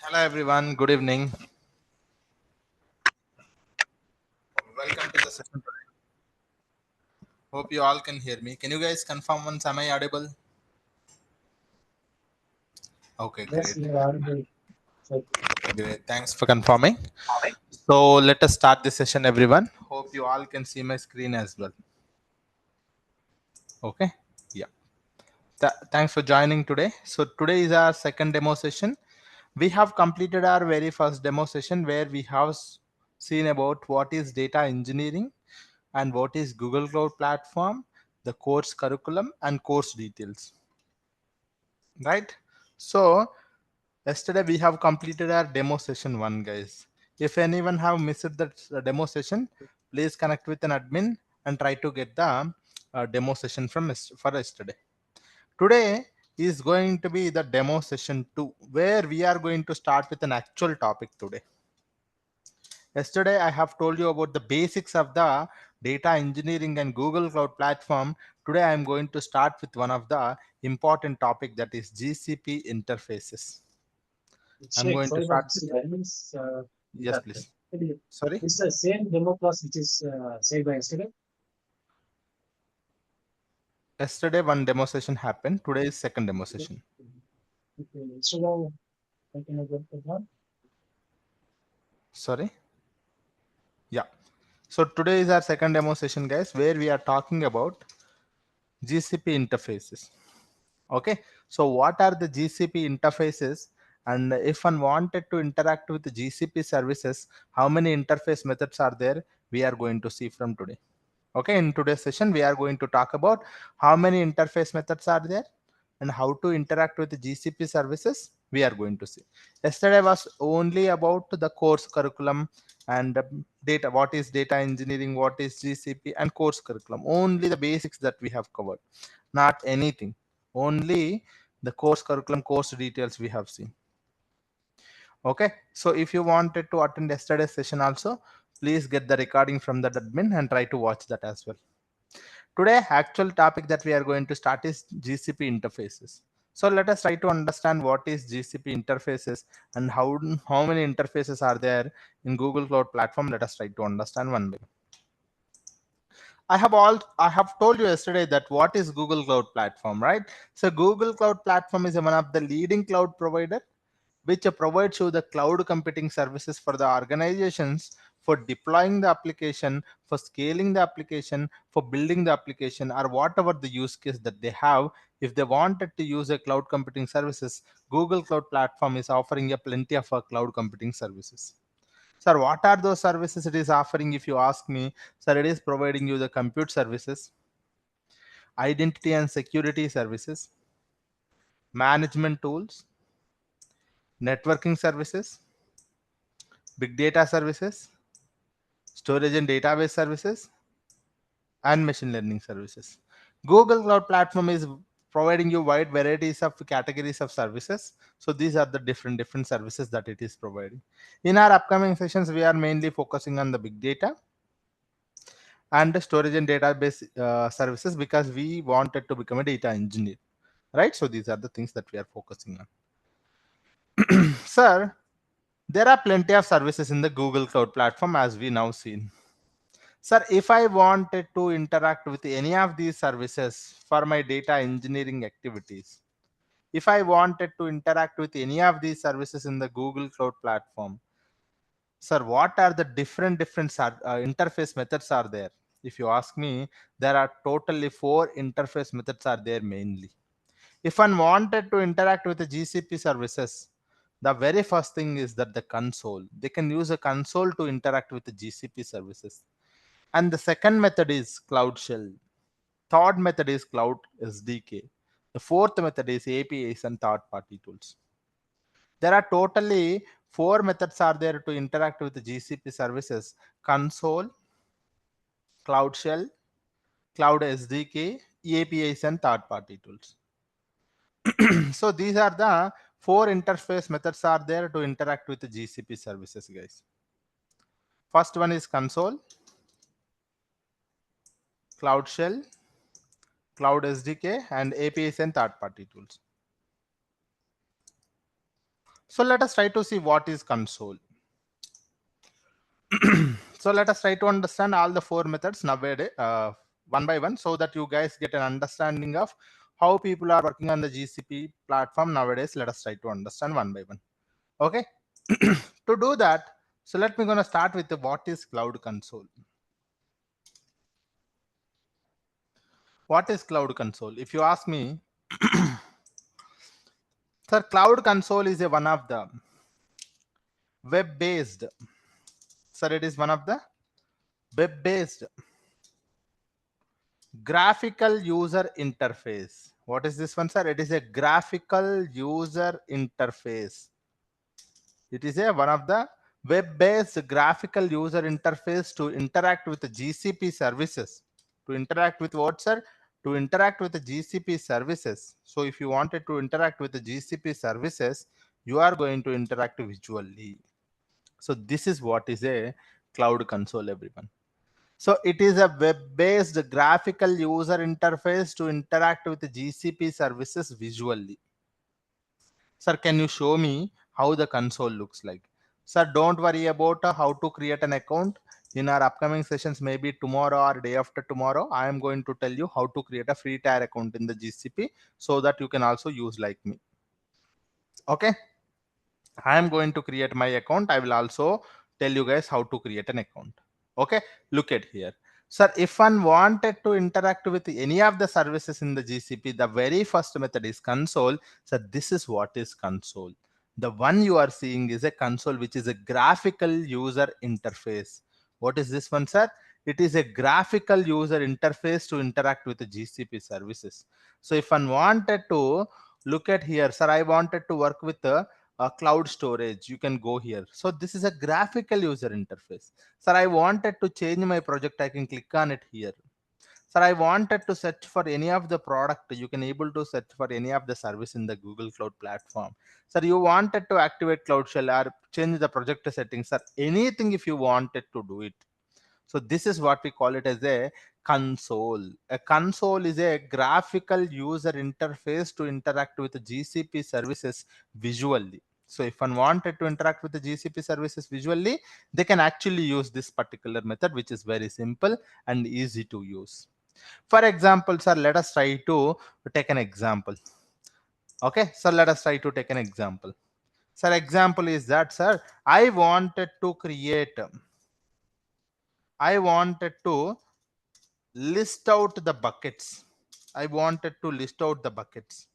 Hello everyone, good evening. Welcome to the session today. Hope you all can hear me. Can you guys confirm once am I audible? Okay, Yes, great. you are audible. So, Great. Thanks for confirming. So let us start the session everyone. Hope you all can see my screen as well. Okay. Yeah. Thanks for joining today. So today is our second demo session. We have completed our very first demo session where we have seen about what is data engineering and what is Google Cloud Platform, the course curriculum and course details. Right? So yesterday we have completed our demo session 1, guys. If anyone have missed that demo session, please connect with an admin and try to get the demo session for yesterday. Today is going to be the demo session 2, where we are going to start with an actual topic today. Yesterday, I have told you about the basics of the data engineering and Google Cloud Platform. Today, I am going to start with one of the important topic, that is GCP interfaces. I'm Shaik going to start Saidhul, with, that means yes, please. Sorry. it's the same demo class which is said by yesterday. Yesterday, one demo session happened. Today is second demo session. Okay, so I can go to that. Sorry. Yeah. So today is our second demo session, guys, where we are talking about GCP interfaces. Okay, so what are the GCP interfaces, and if one wanted to interact with the GCP services, how many interface methods are there, we are going to see from today. Okay, in today's session we are going to talk about how many interface methods are there and how to interact with the GCP services. We are going to see. Yesterday was only about the course curriculum and data, what is data engineering, what is GCP and course curriculum. Only the basics that we have covered, not anything. Only the course curriculum, course details we have seen. Okay, so if you wanted to attend yesterday's session also, please get the recording from the admin and try to watch that as well. Today, actual topic that we are going to start is GCP interfaces. So let us try to understand what is GCP interfaces and how many interfaces are there in Google Cloud Platform. Let us try to understand one by one. I have told you yesterday that what is Google Cloud Platform, right? So Google Cloud Platform is one of the leading cloud provider which provides you the cloud computing services for the organizations for deploying the application, for scaling the application, for building the application, or whatever the use case that they have. If they wanted to use a cloud computing services, Google Cloud Platform is offering a plenty of cloud computing services. Sir, what are those services it is offering? If you ask me, sir, it is providing you the compute services, identity and security services, management tools, networking services, big data services, storage and database services, and machine learning services. Google Cloud Platform is providing you wide varieties of categories of services. So these are the different services that it is providing. In our upcoming sessions, we are mainly focusing on the big data and the storage and database services, because we wanted to become a data engineer, right? So these are the things that we are focusing on. Sir, there are plenty of services in the Google Cloud Platform, as we now seen. Sir, if I wanted to interact with any of these services for my data engineering activities, if I wanted to interact with any of these services in the Google Cloud Platform, sir, what are the different interface methods are there? If you ask me, there are totally 4 interface methods are there mainly. If one wanted to interact with the GCP services, the very first thing is that the console. They can use a console to interact with the GCP services. And the second method is Cloud Shell. Third method is Cloud SDK. The fourth method is APIs and third-party tools. There are totally 4 methods are there to interact with the GCP services: console, Cloud Shell, Cloud SDK, APIs, and third-party tools. So these are the 4 interface methods are there to interact with the GCP services, guys. First one is console, Cloud Shell, Cloud SDK, and APIs and third-party tools. So let us try to see what is console. So let us try to understand all the four methods nowadays, one by one, so that you guys get an understanding of how people are working on the GCP platform nowadays. Let us try to understand one by one. Okay. To do that, so let me gonna start with the what is cloud console. What is cloud console? If you ask me, sir, cloud console is a one of the web based. Sir, it is one of the web based graphical user interface. What is this one, sir? It is a graphical user interface. It is a one of the web-based graphical user interface to interact with the GCP services. To interact with what, sir? To interact with the GCP services. So if you wanted to interact with the GCP services, you are going to interact visually. So this is what is a cloud console, everyone. So it is a web-based graphical user interface to interact with the GCP services visually. Sir, can you show me how the console looks like? Sir, don't worry about how to create an account. In our upcoming sessions, maybe tomorrow or day after tomorrow, I am going to tell you how to create a free tier account in the GCP so that you can also use like me. Okay. I am going to create my account. I will also tell you guys how to create an account. Okay, look at here. Sir, if one wanted to interact with any of the services in the GCP, the very first method is console. So this is what is console. The one you are seeing is a console, which is a graphical user interface. What is this one, sir? It is a graphical user interface to interact with the GCP services. So if one wanted to look at here, sir, I wanted to work with the cloud storage. You can go here. So this is a graphical user interface. Sir, I wanted to change my project. I can click on it here. Sir, I wanted to search for any of the product. You can able to search for any of the service in the Google Cloud platform. Sir, you wanted to activate Cloud Shell or change the project settings. Sir, anything if you wanted to do it. So this is what we call it as a console. A console is a graphical user interface to interact with the GCP services visually. So if one wanted to interact with the GCP services visually, they can actually use this particular method, which is very simple and easy to use. For example, sir, let us try to take an example. Okay, so let us try to take an example. Sir, example is that, sir, I wanted to list out the buckets. I wanted to list out the buckets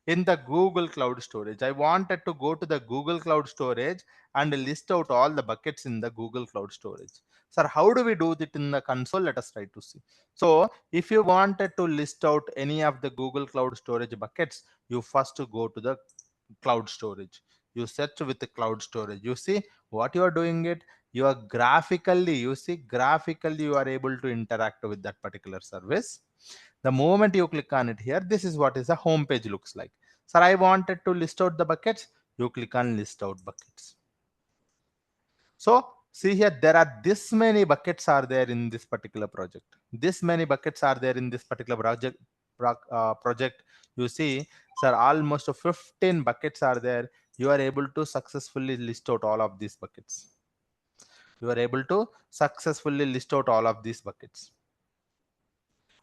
in the Google Cloud Storage. I wanted to go to the Google Cloud Storage and list out all the buckets in the Google Cloud Storage. Sir, how do we do that in the console? Let us try to see. So, if you wanted to list out any of the Google Cloud Storage buckets, you first go to the cloud storage. You search with the cloud storage. You see what you are doing it. You are graphically, you see, graphically you are able to interact with that particular service. The moment you click on it here, this is what is the home page looks like. Sir, I wanted to list out the buckets. You click on list out buckets. So see here, there are this many buckets are there in this particular project. This many buckets are there in this particular project. You see, sir, almost 15 buckets are there. You are able to successfully list out all of these buckets. You are able to successfully list out all of these buckets.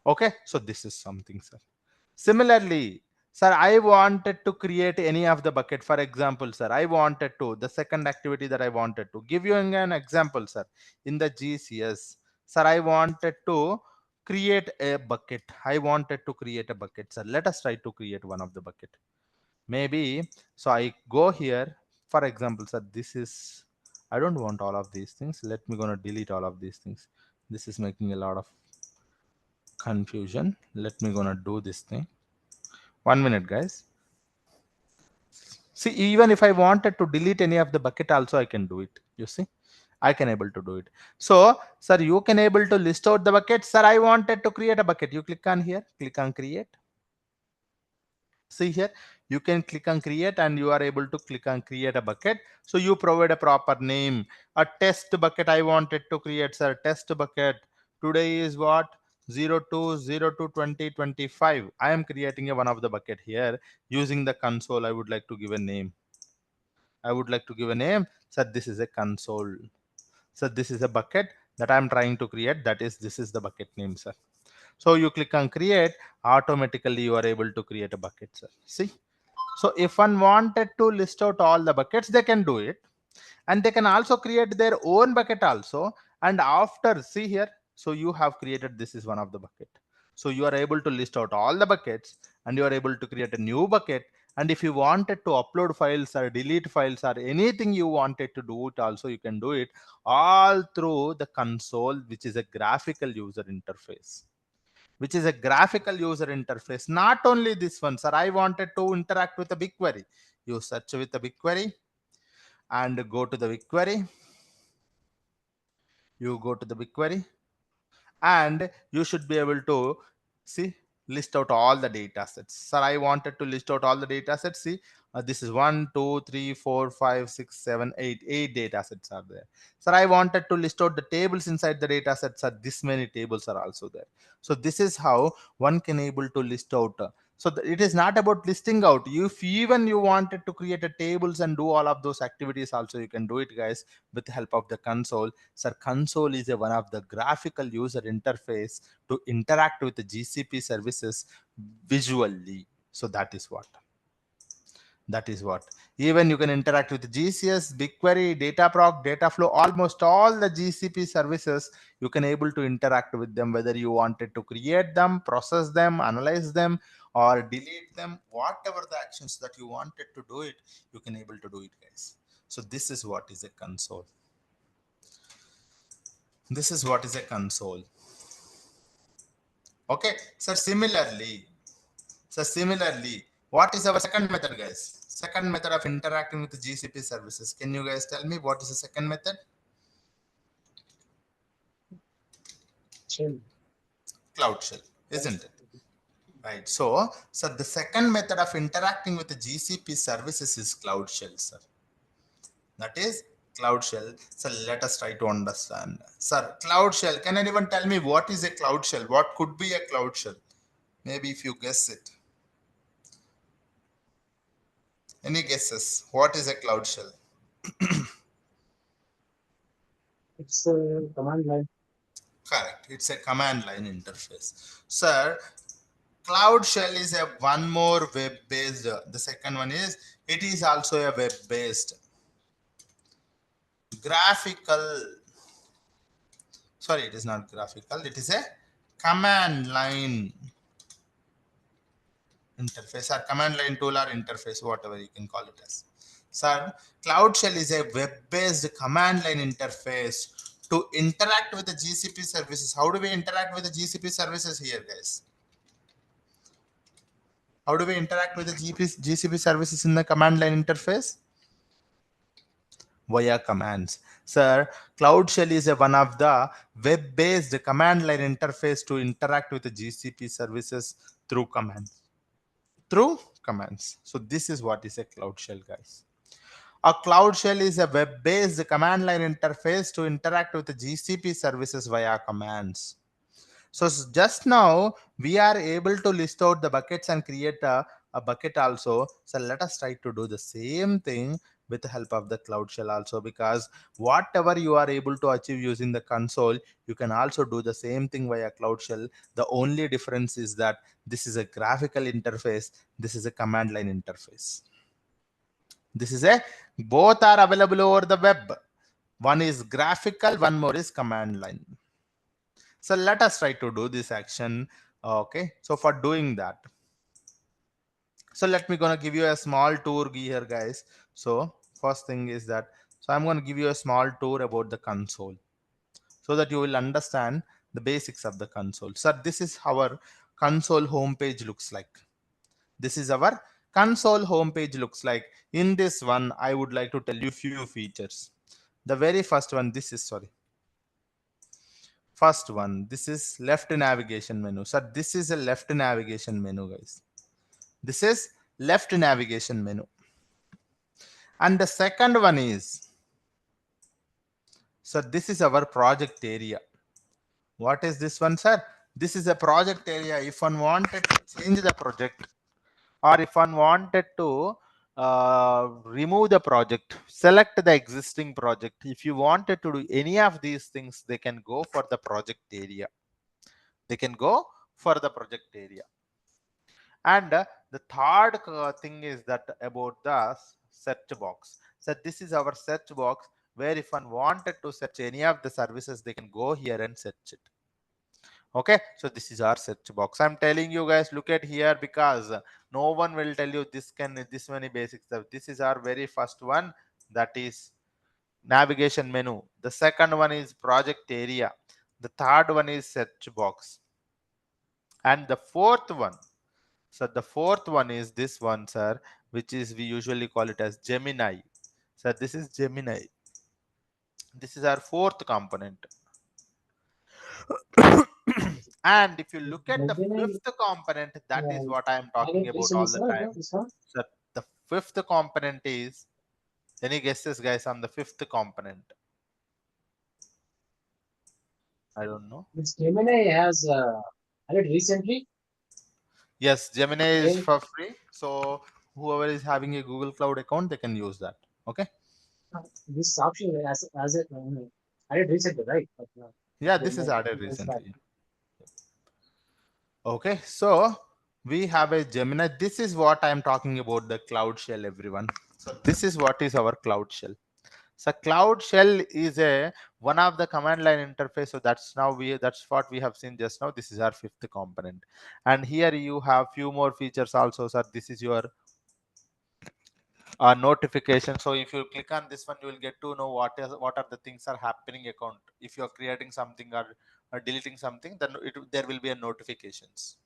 Okay, so this is something, sir. Similarly, sir, I wanted to create any of the bucket. For example, sir, I wanted to, the second activity that I wanted to give you an example, sir, in the GCS, sir, I wanted to create a bucket. I wanted to create a bucket, sir. Let us try to create one of the bucket. Maybe, so I go here, for example, sir, this is, I don't want all of these things. Let me gonna delete all of these things. This is making a lot of confusion. Let me gonna do this thing. 1 minute, guys. See, even if I wanted to delete any of the bucket also, I can do it. You see, I can able to do it. So, sir, you can able to list out the bucket. Sir, I wanted to create a bucket. You click on here, click on create. See here, you can click on create and you are able to click on create a bucket. So you provide a proper name. A test bucket I wanted to create, sir. Test bucket. Today is what? 02/02/2025. I am creating a one of the bucket here using the console. I would like to give a name. I would like to give a name. So this is a console. So this is a bucket that I'm trying to create. That is, this is the bucket name, sir. So you click on create, automatically you are able to create a bucket, sir. See? So if one wanted to list out all the buckets, they can do it. And they can also create their own bucket also. And after, see here, so you have created, this is one of the bucket. So you are able to list out all the buckets and you are able to create a new bucket. And if you wanted to upload files or delete files or anything you wanted to do it also, you can do it all through the console, which is a graphical user interface. Not only this one, sir. I wanted to interact with a BigQuery. You search with the BigQuery and go to the BigQuery. You go to the BigQuery and you should be able to see, list out all the data sets. Sir, I wanted to list out all the data sets. See, this is 1 2 3 4 5 6 7 8 data sets are there. Sir, I wanted to list out the tables inside the data sets. Are this many tables are also there. So this is how one can able to list out. So it is not about listing out. If even you wanted to create a tables and do all of those activities also, you can do it, guys, with the help of the console. Sir, console is one of the graphical user interface to interact with the GCP services visually. So that is what. Even you can interact with GCS, BigQuery, Dataproc, Dataflow, almost all the GCP services. You can able to interact with them, whether you wanted to create them, process them, analyze them, or delete them. Whatever the actions that you wanted to do it, you can able to do it, guys. So this is what is a console. This is what is a console. Okay, so similarly, what is our second method, guys? Second method of interacting with the GCP services. Can you guys tell me what is the second method? Shell. Cloud Shell, isn't it? Right. So the second method of interacting with the GCP services is Cloud Shell, sir. That is Cloud Shell. So let us try to understand. Sir, Cloud Shell. Can anyone tell me what is a Cloud Shell? What could be a Cloud Shell? Maybe if you guess it. Any guesses? What is a Cloud Shell? It's a command line. Correct. It's a command line interface. Sir, Cloud Shell is a one more web-based. The second one is, it is also a web-based graphical. Sorry, it is not graphical. It is a command line interface or command line tool or interface, whatever you can call it as. Sir, Cloud Shell is a web-based command line interface to interact with the GCP services. How do we interact with the GCP services here, guys? How do we interact with the GCP services in the command line interface? Via commands. Sir, Cloud Shell is one of the web-based command line interface to interact with the GCP services through commands. So this is what is a Cloud Shell, guys. A Cloud Shell is a web-based command line interface to interact with the GCP services via commands. So just now we are able to list out the buckets and create a bucket also. So let us try to do the same thing with the help of the Cloud Shell also, because whatever you are able to achieve using the console, you can also do the same thing via Cloud Shell. The only difference is that this is a graphical interface, this is a command line interface. This is a, both are available over the web. One is graphical, one more is command line. So let us try to do this action. Okay, so for doing that, so let me gonna give you a small tour here, guys. So first thing is that, so I'm going to give you a small tour about the console so that you will understand the basics of the console. So this is our console homepage looks like. This is our console homepage looks like. In this one, I would like to tell you few features. The very first one, this is, sorry, first one, this is left navigation menu. So this is a left navigation menu, guys. This is left navigation menu. And the second one is, so this is our project area. What is this one, sir? This is a project area. If one wanted to change the project, or if one wanted to remove the project, select the existing project. If you wanted to do any of these things, they can go for the project area. They can go for the project area. And the third thing is that about the search box. So this is our search box, where if one wanted to search any of the services, they can go here and search it. Okay, so this is our search box. I'm telling you guys, look at here, because no one will tell you this many basic stuff. This is our very first one, that is navigation menu. The second one is project area. The third one is search box. And the fourth one, so the fourth one is this one, sir, which is we usually call it as Gemini. So this is Gemini. This is our fourth component. And if you look at the Then I, fifth component, that is what I am I talking get about recently, all the sir, time. this one. So the fifth component is, any guesses, guys, on the fifth component? I don't know. This Gemini has added recently. Yes, Gemini is Okay, for free. So whoever is having a Google Cloud account, they can use that. Okay. this option as it added recently, right? But, Yeah, this is Gemini, added 2 months back. recently. Okay, so we have a Gemini. This is what I am talking about, the Cloud Shell, everyone. So this is what is our Cloud Shell. So Cloud Shell is a one of the command line interface. So that's what we have seen just now. This is our fifth component, and here you have few more features also. So this is your notification. So if you click on this one, you will get to know what are the things are happening account. If you are creating something or deleting something, then there will be a notifications.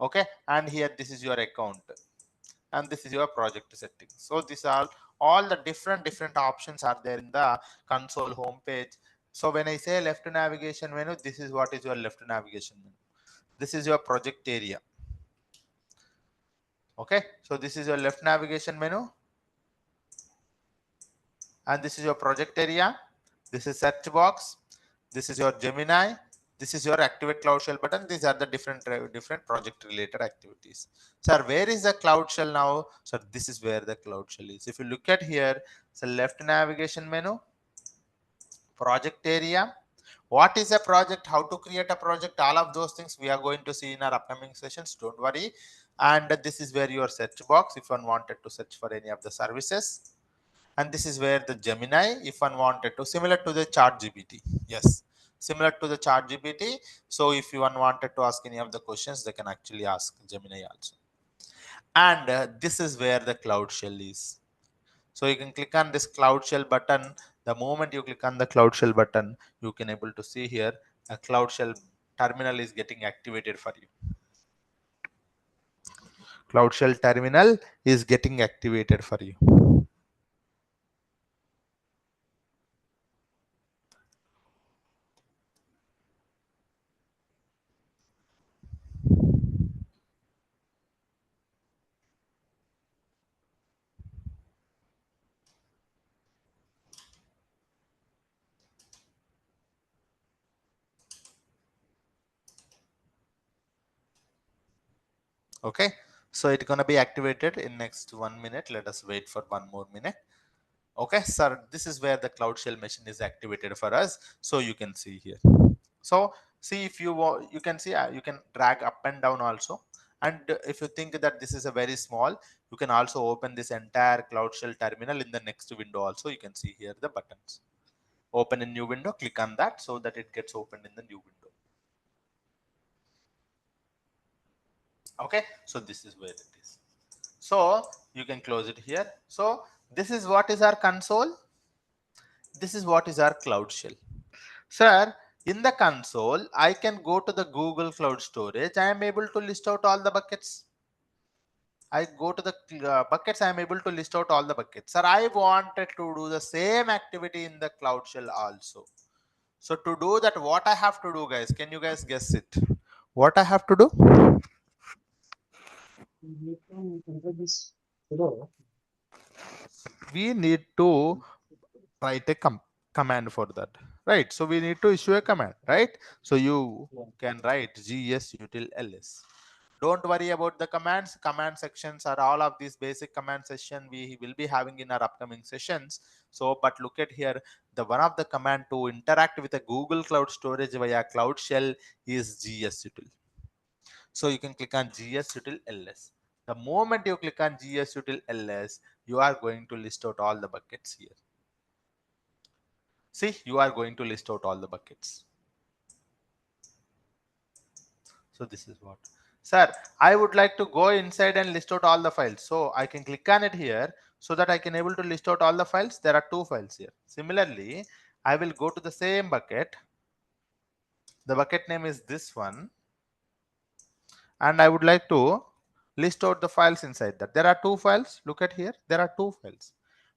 Okay, and here this is your account, and this is your project settings. So these are all the different options are there in the console home page. So when I say left navigation menu, this is what is your left navigation menu. This is your project area. Okay, so this is your left navigation menu, and this is your project area. This is search box. This is your Gemini. This is your activate cloud shell button. These are the different project related activities. Sir, where is the cloud shell now? So this is where the cloud shell is. If you look at here, so left navigation menu, project area. What is a project? How to create a project? All of those things we are going to see in our upcoming sessions. Don't worry. And this is where your search box, if one wanted to search for any of the services. And this is where the Gemini, if one wanted to, similar to the chat GPT. Yes, similar to the chat GPT. So if you one wanted to ask any of the questions, they can actually ask Gemini also. And this is where the cloud shell is. So you can click on this cloud shell button. The moment you click on the cloud shell button, you can able to see here a cloud shell terminal is getting activated for you. Cloud shell terminal is getting activated for you. Okay, so it's going to be activated in next 1 minute. Let us wait for 1 more minute. Okay, sir, this is where the cloud shell machine is activated for us. So you can see here. So see, if you you can see, you can drag up and down also. And if you think that this is a very small, you can also open this entire cloud shell terminal in the next window also. You can see here the buttons. Open a new window, click on that so that it gets opened in the new window. Okay, so this is where it is. So you can close it here. So this is what is our console. This is what is our cloud shell. Sir, in the console, I can go to the Google Cloud Storage. I am able to list out all the buckets. I go to the buckets. I am able to list out all the buckets. Sir, I wanted to do the same activity in the cloud shell also. So to do that, what I have to do, guys? Can you guys guess it? What I have to do? You can enter this below. We need to write a command for that, right? So we need to issue a command, right? So you Yeah. can write gsutil ls. Don't worry about the commands. Command sections are all of these basic command session we will be having in our upcoming sessions. So, but look at here, the one of the command to interact with a Google Cloud Storage via Cloud Shell is gsutil. So you can click on gsutil ls. The moment you click on gsutil ls, you are going to list out all the buckets here. See, you are going to list out all the buckets. So this is what, sir, I would like to go inside and list out all the files. So I can click on it here so that I can able to list out all the files. There are two files here. Similarly, I will go to the same bucket. The bucket name is this one, and I would like to list out the files inside that. There are two files. Look at here. There are two files.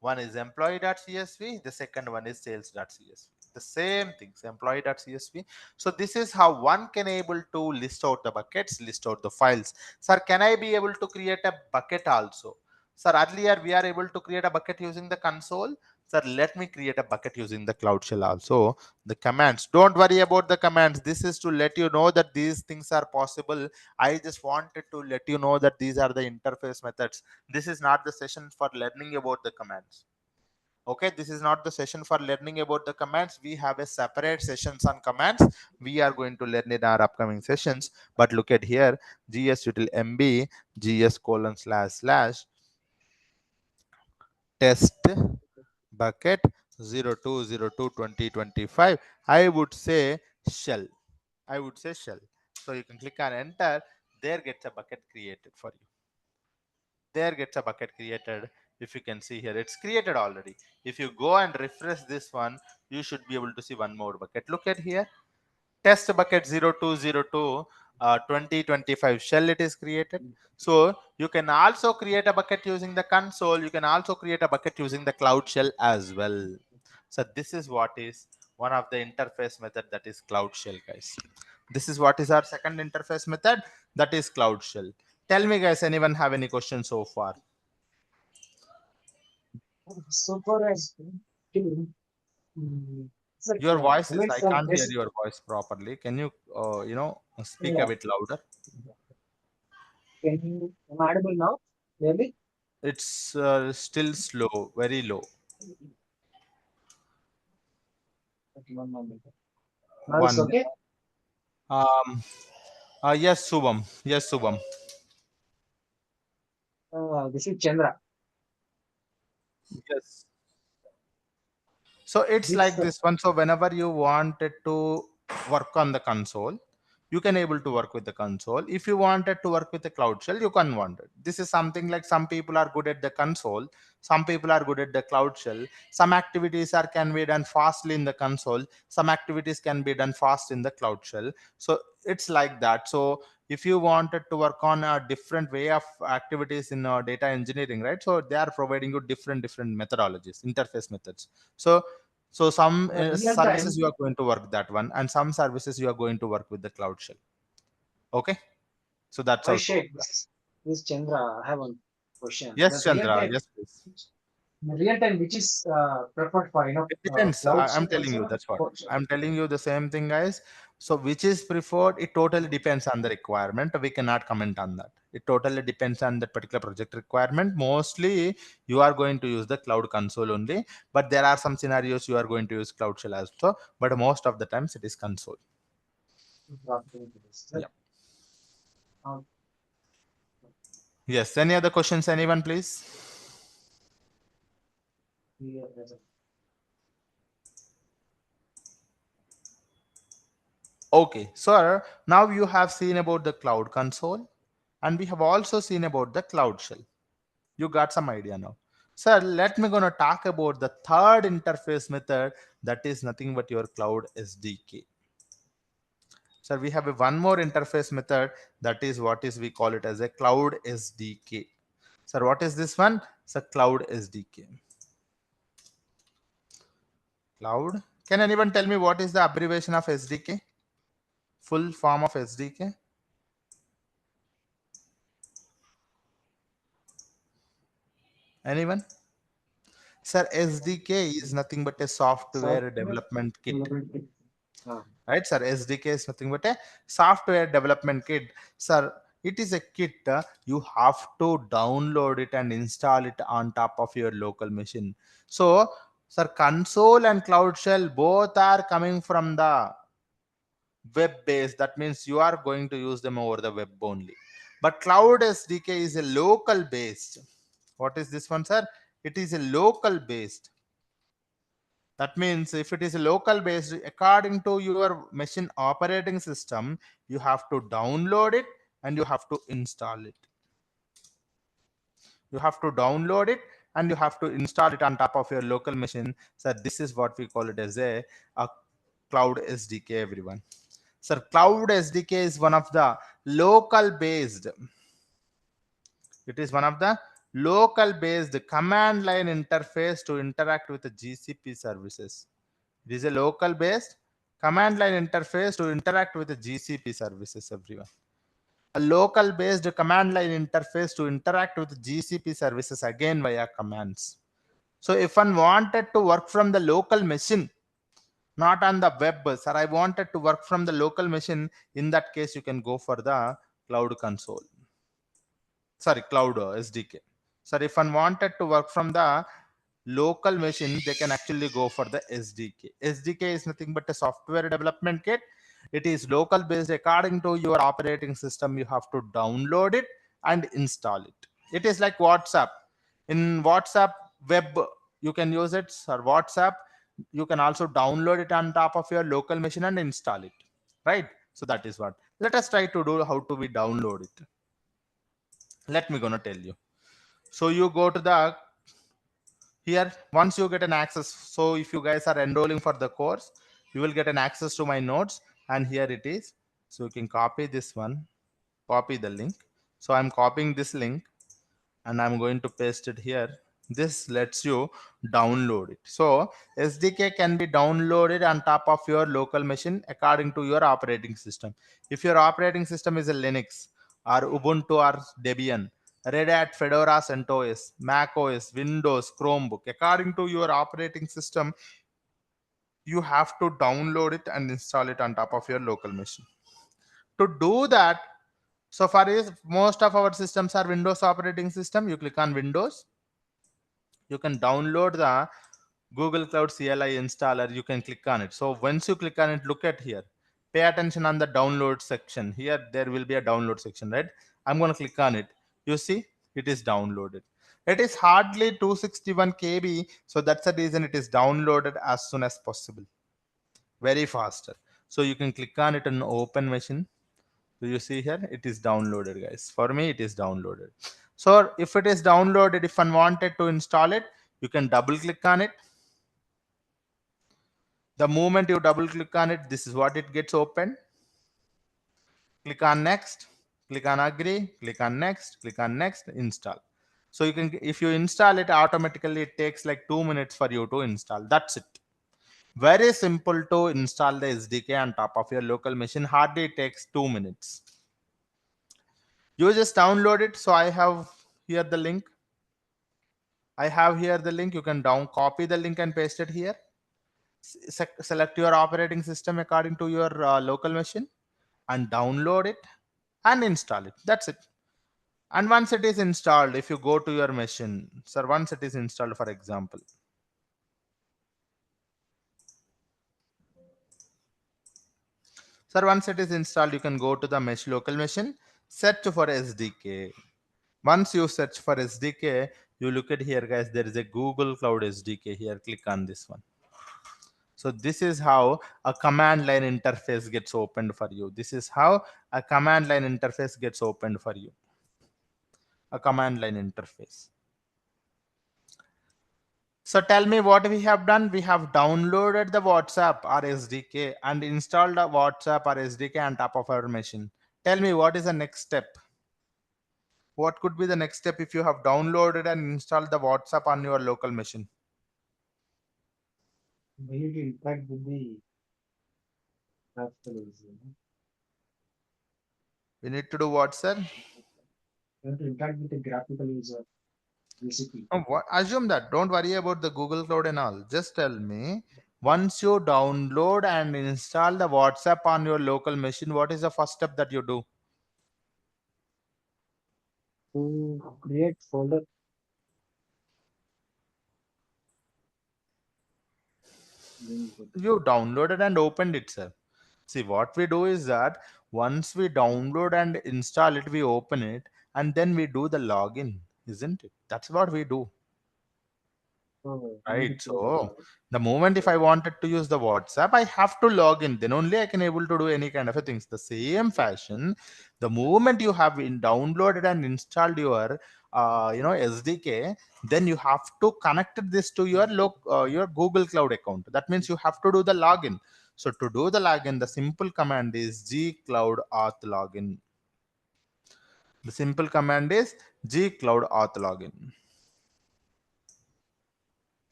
One is employee.csv. The second one is sales.csv. The same things, employee.csv. So this is how one can able to list out the buckets, list out the files. Sir, can I be able to create a bucket also? Sir, earlier we are able to create a bucket using the console. Sir, let me create a bucket using the Cloud Shell also. The commands, don't worry about the commands. This is to let you know that these things are possible. I just wanted to let you know that these are the interface methods. This is not the session for learning about the commands. Okay, this is not the session for learning about the commands. We have a separate sessions on commands. We are going to learn in our upcoming sessions. But look at here, gsutil mb gs colon slash slash test bucket 02022025. I would say shell. I would say shell. So you can click on enter. There gets a bucket created for you. There gets a bucket created. If you can see here, it's created already. If you go and refresh this one, you should be able to see one more bucket. Look at here, test bucket 0202 2025 shell, it is created. So you can also create a bucket using the console. You can also create a bucket using the Cloud Shell as well. So this is what is one of the interface method, that is Cloud Shell, guys. This is what is our second interface method, that is Cloud Shell. Tell me, guys, anyone have any questions so far? So far as it's like Your voice is, comment I from can't hear this. your voice properly. Can you speak a Yeah. bit louder? Can you am I audible now? Maybe. It's still slow, very low. Okay, one moment. Now it's One. okay. Um. Yes, Subham. Yes, Subham. This is Chandra. Yes. So it's This like this one. So whenever you wanted to work on the console, you can able to work with the console. If you wanted to work with the Cloud Shell, you can want it. This is something like some people are good at the console, some people are good at the Cloud Shell. Some activities are can be done fastly in the console, some activities can be done fast in the Cloud Shell. So it's like that. So if you wanted to work on a different way of activities in data engineering, right? So they are providing you different methodologies, interface methods. So some real services time. you are going to work that one, and some services you are going to work with the Cloud Shell. Okay, so that's Why how to Shaik? apply. This is Chandra. I have one question. Yes, Chandra. Yes, please. The real time, which is preferred for It depends. cloud I'm shell telling you. also. That's what I'm telling you. The same thing, guys. So which is preferred? It totally depends on the requirement. We cannot comment on that. It totally depends on that particular project requirement. Mostly, you are going to use the Cloud Console only, but there are some scenarios you are going to use Cloud Shell also. But most of the times, it is console. Yeah. Uh, Yes. Any other questions? Anyone, please? yeah, Okay, so now you have seen about the Cloud Console, and we have also seen about the Cloud Shell. You got some idea now. Sir, let me gonna talk about the third interface method, that is nothing but your Cloud SDK. Sir, we have a one more interface method, that is what is we call it as a Cloud SDK. Sir, what is this one? It's a Cloud SDK. Cloud. Can anyone tell me what is the abbreviation of SDK? Full form of SDK? Anyone? Sir, SDK is nothing but a software software development kit. development. Uh, Right, sir? SDK is nothing but a software development kit. Sir, It is a kit. You have to download it and install it on top of your local machine. So, sir, console and cloud shell both are coming from the web based. That means you are going to use them over the web only. But cloud SDK is a local based. What is this one, sir? It is a local based. That means if it is local based, according to your machine operating system, you have to download it and you have to install it. You have to download it and you have to install it on top of your local machine. So this is what we call it as a cloud SDK, everyone. Sir, cloud SDK is one of the local based. It is one of the local based command line interface to interact with the GCP services. It is a local based command line interface to interact with the GCP services, everyone. A local based command line interface to interact with GCP services again via commands. So if one wanted to work from the local machine, not on the web, sir, I wanted to work from the local machine, in that case you can go for the cloud console. Sorry, cloud SDK. So if one wanted to work from the local machine, they can actually go for the SDK. SDK is nothing but a software development kit. It is local based. According to your operating system, you have to download it and install it. It is like WhatsApp. In WhatsApp web, you can use it, or WhatsApp. You can also download it on top of your local machine and install it. Right? So that is what. Let us try to do how to we download it. Let me gonna tell you. So you go to the here once you get an access. So if you guys are enrolling for the course, you will get an access to my notes, and here it is. So you can copy this one, copy the link. So I'm copying this link and I'm going to paste it here. This lets you download it. So SDK can be downloaded on top of your local machine according to your operating system. If your operating system is a Linux or Ubuntu or Debian, Red Hat, Fedora, CentOS, Mac OS, Windows, Chromebook, according to your operating system, you have to download it and install it on top of your local machine. To do that, so far as most of our systems are Windows operating system, you click on Windows. You can download the Google Cloud CLI installer. You can click on it. So once you click on it, look at here. Pay attention on the download section. Here there will be a download section, right? I'm going to click on it. You see, it is downloaded. It is hardly 261 KB, so that's the reason it is downloaded as soon as possible. Very faster. So you can click on it on open machine. So you see here, it is downloaded, guys. For me, it is downloaded. So if it is downloaded, if one wanted to install it, you can double click on it. The moment you double click on it, this is what it gets opened. Click on next, click on agree, click on next, click on next, install. So you can, if you install it automatically, it takes like 2 minutes for you to install. That's it. Very simple to install the SDK on top of your local machine. Hardly takes 2 minutes. You just download it. So I have here the link. You can copy the link and paste it here. Select your operating system according to your local machine and download it and install it. That's it. And once it is installed, if you go to your machine, sir, once it is installed, for example, sir, once it is installed, you can go to the mesh local machine, search for SDK. Once you search for SDK, you look at here, guys, there is a Google Cloud SDK here. Click on this one. So this is how a command line interface gets opened for you. This is how a command line interface gets opened for you. A command line interface. So tell me what we have done. We have downloaded the WhatsApp or SDK and installed a WhatsApp or SDK on top of our machine. Tell me what is the next step? What could be the next step if you have downloaded and installed the WhatsApp on your local machine? We need to interact with the graphical user. We need to do what, sir? We have to interact with the graphical user, GCP. Assume that. Don't worry about the Google Cloud and all. Just tell me, once you download and install the WhatsApp on your local machine, what is the first step that you do? To create folder. Then go to You downloaded and opened it, sir. See, what we do is that once we download and install it, we open it and then we do the login, isn't it? That's what we do. oh, I need Right. to create a So folder. the moment if I wanted to use the WhatsApp, I have to log in. Then only I can able to do any kind of a things. The same fashion, the moment you have downloaded and installed your SDK, then you have to connect this to your your Google Cloud account. That means you have to do the login. So to do the login, the simple command is gcloud auth login. The simple command is gcloud auth login.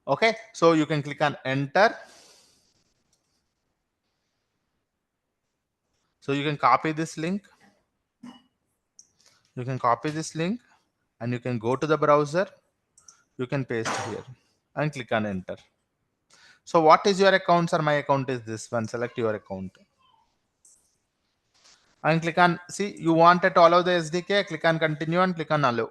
Okay, so you can click on enter. So you can copy this link. You can copy this link and you can go to the browser. You can paste here and click on enter. So what is your account, sir? My account is this one. Select your account and click on, see, you wanted to allow the SDK. Click on continue and click on allow.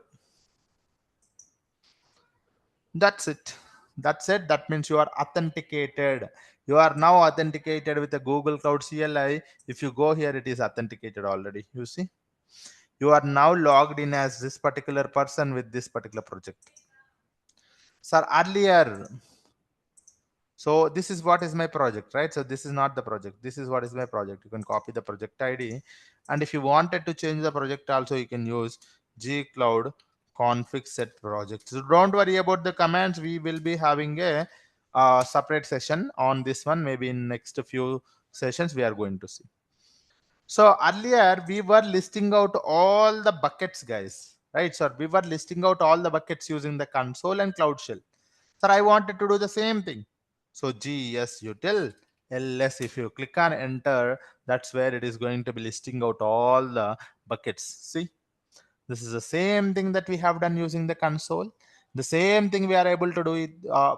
That's it. That's it. That means you are authenticated. You are now authenticated with the Google Cloud CLI. If you go here, it is authenticated already. You see, you are now logged in as this particular person with this particular project. Sir, earlier, so this is what is my project, right? So this is not the project. This is what is my project. You can copy the project ID. And if you wanted to change the project also, you can use gcloud config set project. So don't worry about the commands. We will be having a separate session on this one. Maybe in next few sessions, we are going to see. So earlier we were listing out all the buckets, guys, right? So we were listing out all the buckets using the console and Cloud Shell. Sir, I wanted to do the same thing. So gs util ls, if you click on enter, that's where it is going to be listing out all the buckets. See, this is the same thing that we have done using the console. The same thing we are able to do it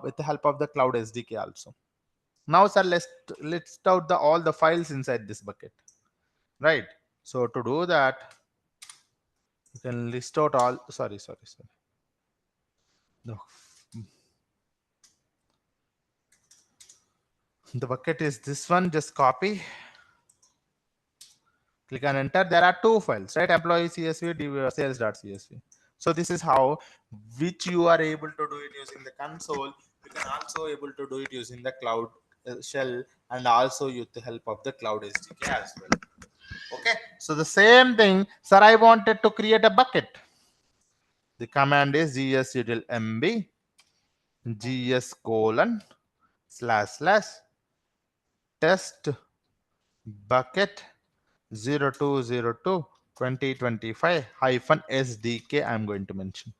with the help of the Cloud SDK also. Now, sir, let's list out the all the files inside this bucket, right? So to do that, you can list out all. Sorry. No, the bucket is this one. Just copy, click on enter. There are two files, right? Employee CSV, sales.csv. So this is how which you are able to do it using the console. You can also able to do it using the cloud shell and also with the help of the cloud SDK as well. Okay. So the same thing, sir. I wanted to create a bucket. The command is gsutil gs colon / test bucket 0202 2025 hyphen SDK. I'm going to mention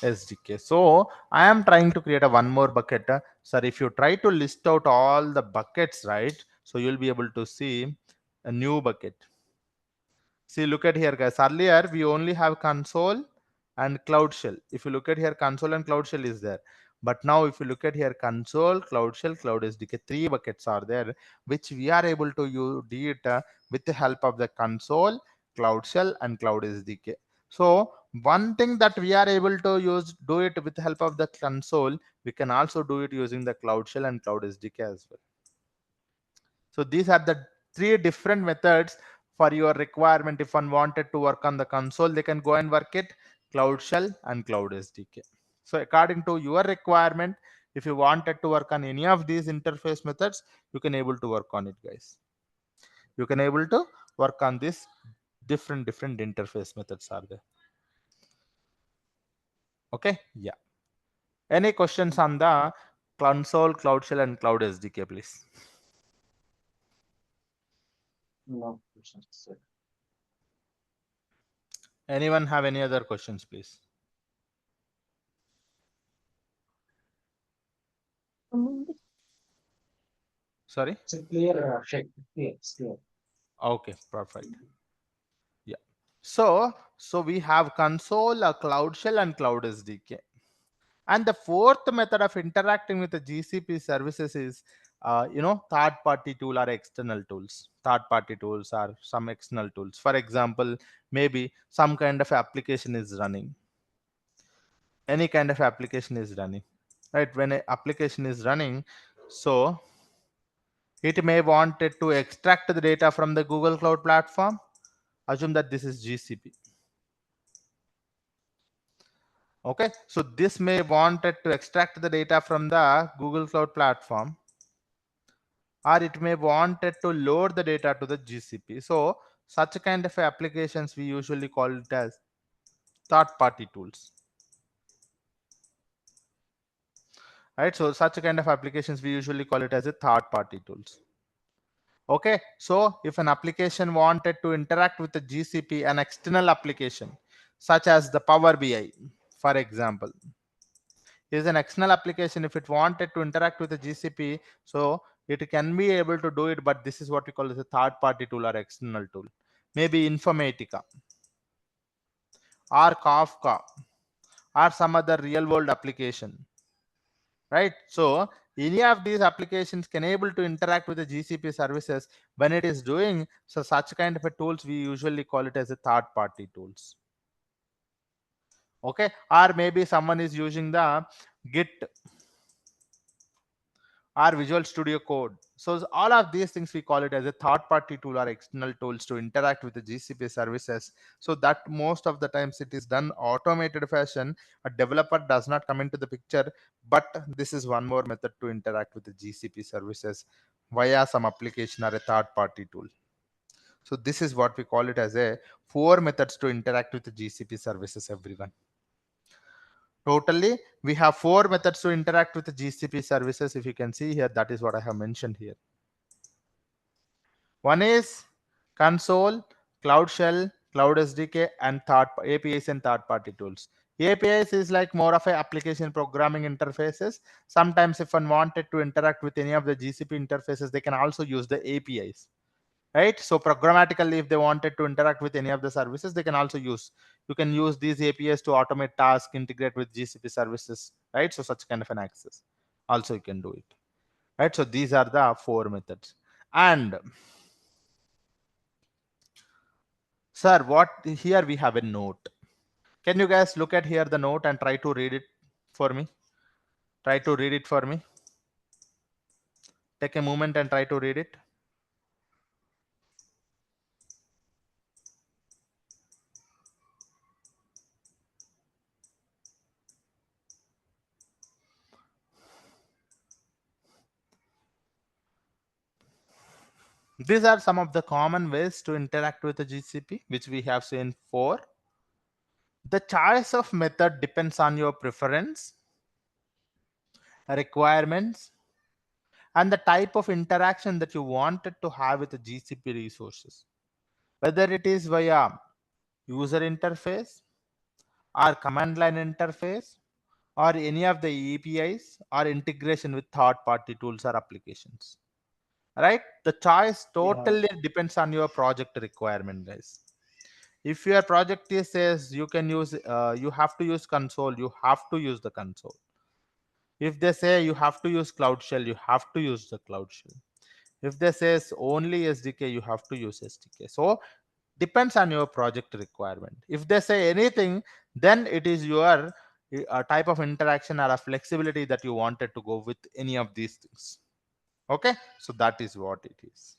SDK. So I am trying to create a one more bucket. Sir, if you try to list out all the buckets, right? So you'll be able to see a new bucket. See, look at here, guys. Earlier, we only have console and Cloud Shell. If you look at here, console and Cloud Shell is there. But now, if you look at here, console, Cloud Shell, Cloud SDK, three buckets are there, which we are able to do it with the help of the console, Cloud Shell, and Cloud SDK. So, one thing that we are able to do it with the help of the console, we can also do it using the Cloud Shell and Cloud SDK as well. So these are the three different methods for your requirement. If one wanted to work on the console, they can go and work it, Cloud Shell and Cloud SDK. So according to your requirement, if you wanted to work on any of these interface methods, you can able to work on it, guys. You can able to work on this different interface methods are there. Okay, yeah. Any questions on the console, Cloud Shell, and Cloud SDK, please? no questions, sir. Anyone have any other questions, please? Sorry. It's a clear, check. Clear, it's clear. Okay, perfect. Yeah. So we have console, a Cloud Shell, and Cloud SDK. And the fourth method of interacting with the GCP services is third party tool or external tools. Third party tools are some external tools. For example, maybe some kind of application is running, any kind of application is running, right? When an application is running, so it may want it to extract the data from the Google Cloud Platform. Assume that this is GCP. Okay, so this may want it to extract the data from the Google Cloud Platform, or it may want it to load the data to the GCP. So such kind of applications we usually call it as third party tools, right? So such kind of applications we usually call it as a third party tools. Okay, so if an application wanted to interact with the GCP, an external application such as the Power BI, for example, is an external application. If it wanted to interact with the GCP, so it can be able to do it, but this is what we call as a third party tool or external tool. Maybe Informatica or Kafka or some other real world application, right? So any of these applications can able to interact with the GCP services when it is doing so. Such kind of a tools we usually call it as a third party tools. Okay, or maybe someone is using the Git or Visual Studio Code. So all of these things we call it as a third party tool or external tools to interact with the GCP services. So that most of the times it is done automated fashion. A developer does not come into the picture, but this is one more method to interact with the GCP services via some application or a third party tool. So this is what we call it as a 4 methods to interact with the GCP services, everyone. Totally, we have 4 methods to interact with the GCP services. If you can see here, that is what I have mentioned here. One is console, Cloud Shell, Cloud SDK, and third APIs and third-party tools. APIs is like more of a application programming interfaces. Sometimes if one wanted to interact with any of the GCP interfaces, they can also use the APIs. Right, so programmatically if they wanted to interact with any of the services, they can also use, you can use these APIs to automate tasks, integrate with GCP services, right? So such kind of an access also you can do it, right? So these are the 4 methods. And sir, what here we have a note. Can you guys look at here the note and try to read it for me? Try to read it for me. Take a moment and try to read it. These are some of the common ways to interact with the GCP, which we have seen for. The choice of method depends on your preference, requirements, and the type of interaction that you wanted to have with the GCP resources. Whether it is via user interface or command line interface or any of the APIs or integration with third-party tools or applications. Right? The choice Yeah, totally depends on your project requirement, guys. If your project is says you can use, you have to use console, you have to use the console. If they say you have to use Cloud Shell, you have to use the Cloud Shell. If they says only SDK, you have to use SDK. So depends on your project requirement. If they say anything, then it is your type of interaction or a flexibility that you wanted to go with any of these things. Okay, so that is what it is.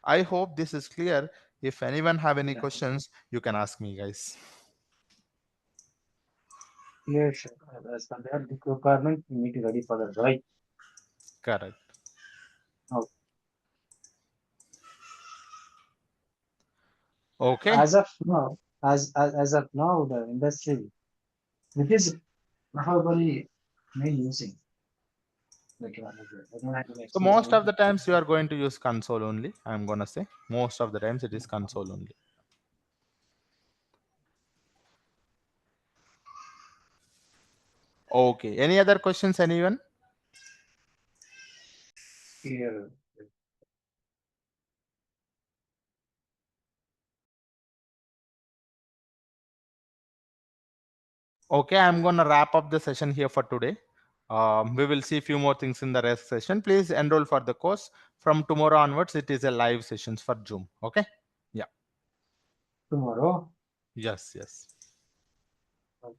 I hope this is clear. If anyone have any yeah. questions, you can ask me, guys. Clear, sure. As per that requirement, we need to ready for that, right? Correct. Now, Okay. as of now, as of now, the industry, which is probably main using, like, I don't have any So experience most on of the it. times you are going to use console only. I'm gonna say most of the times it is console only. Okay. Any other questions, anyone? Here, Okay, I'm gonna wrap up the session here for today. We will see a few more things in the rest session. Please enroll for the course. From tomorrow onwards, it is a live sessions for Zoom. Okay. Yeah. Tomorrow. Yes. Yes. Okay.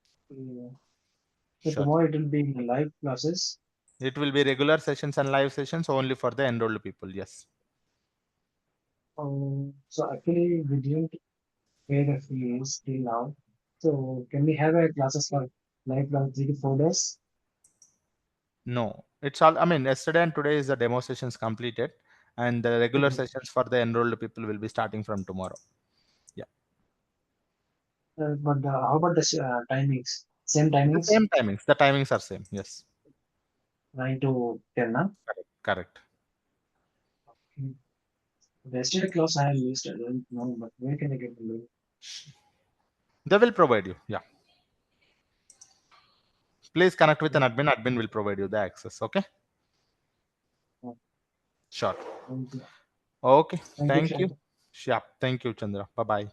So Sure. tomorrow it will be live classes. It will be regular sessions and live sessions only for the enrolled people. Yes. So actually we didn't pay the fees till now. So can we have a classes for live class 3 to 4 days? No. It's all. I mean, yesterday and today is the demo sessions completed, and the regular Mhm. sessions for the enrolled people will be starting from tomorrow. Yeah. But how about the timings? Same The timings, same timings. The timings are same. Yes. 9 to 10, huh? Correct. Correct. Mm. The yesterday class I have used, I don't know, but where can I get the link? They will provide you. Yeah. Please connect with an Mm. admin. Admin will provide you the access. Okay. Oh, Sure. thank you. Okay. Thank you, Thank you. Shaik. Yeah. Thank you, Chandra. Bye bye.